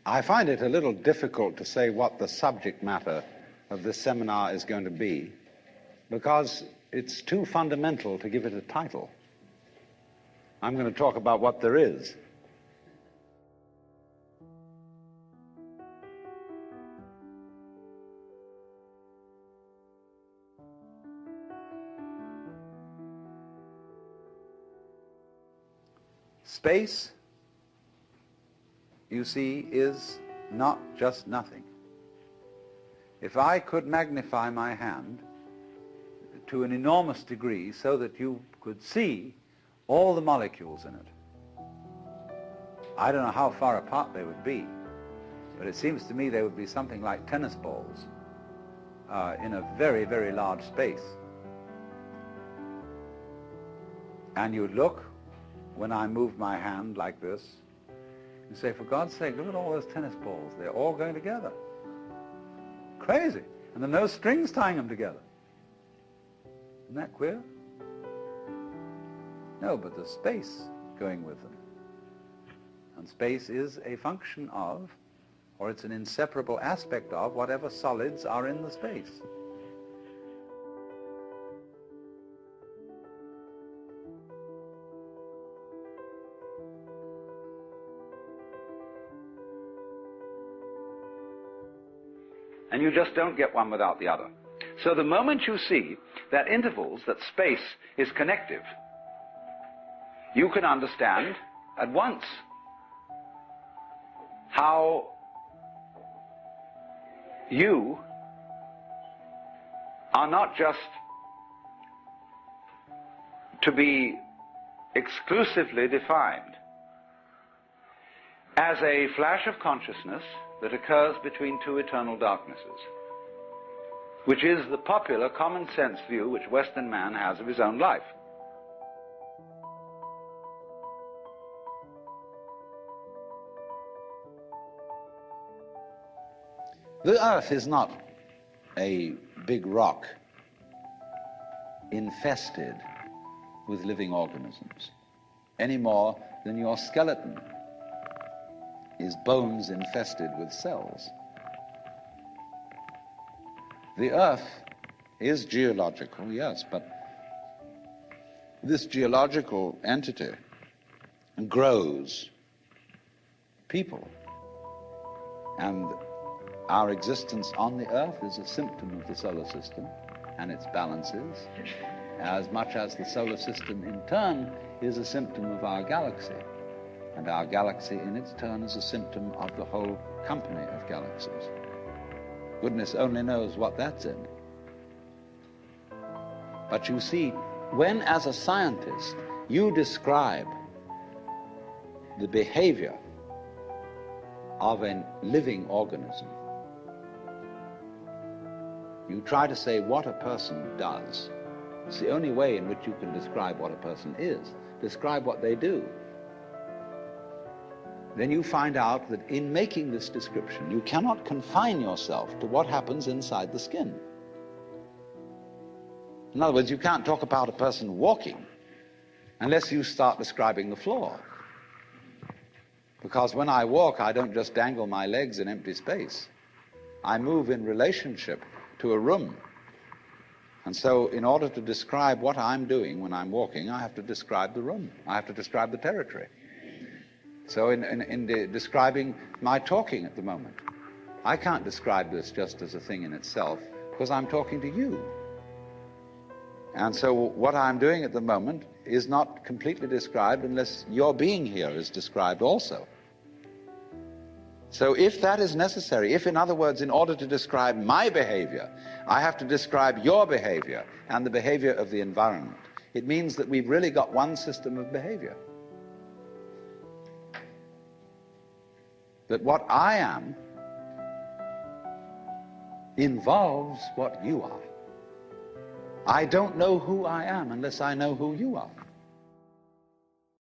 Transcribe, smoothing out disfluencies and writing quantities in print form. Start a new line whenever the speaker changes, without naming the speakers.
I find it a little difficult to say what the subject matter of this seminar is going to be, because it's too fundamental to give it a title. I'm going to talk about what there is. Space, you see, is not just nothing. If I could magnify my hand to an enormous degree so that you could see all the molecules in it, I don't know how far apart they would be, but it seems to me they would be something like tennis balls in a very, very large space. And you'd look, when I moved my hand like this, and say, for God's sake, look at all those tennis balls. They're all going together. Crazy. And there are no strings tying them together. Isn't that queer? No, but there's space going with them. And space is a function of, or it's an inseparable aspect of, whatever solids are in the space. And you just don't get one without the other. So the moment you see that intervals, that space is connective, you can understand at once how you are not just to be exclusively defined as a flash of consciousness that occurs between two eternal darknesses, which is the popular common sense view which Western man has of his own life. The Earth is not a big rock infested with living organisms, any more than your skeleton is bones infested with cells. The Earth is geological, yes, but this geological entity grows people. And our existence on the Earth is a symptom of the solar system and its balances, as much as the solar system in turn is a symptom of our galaxy. And our galaxy in its turn is a symptom of the whole company of galaxies. Goodness only knows what that's in. But you see, when as a scientist you describe the behavior of a living organism, you try to say what a person does. It's the only way in which you can describe what a person is. Describe what they do. Then you find out that in making this description, you cannot confine yourself to what happens inside the skin. In other words, you can't talk about a person walking unless you start describing the floor. Because when I walk, I don't just dangle my legs in empty space. I move in relationship to a room. And so in order to describe what I'm doing when I'm walking, I have to describe the room. I have to describe the territory. So in describing my talking at the moment, I can't describe this just as a thing in itself, because I'm talking to you. And so what I'm doing at the moment is not completely described unless your being here is described also. So if that is necessary, if, in other words, in order to describe my behavior, I have to describe your behavior and the behavior of the environment, it means that we've really got one system of behavior. That what I am involves what you are. I don't know who I am unless I know who you are.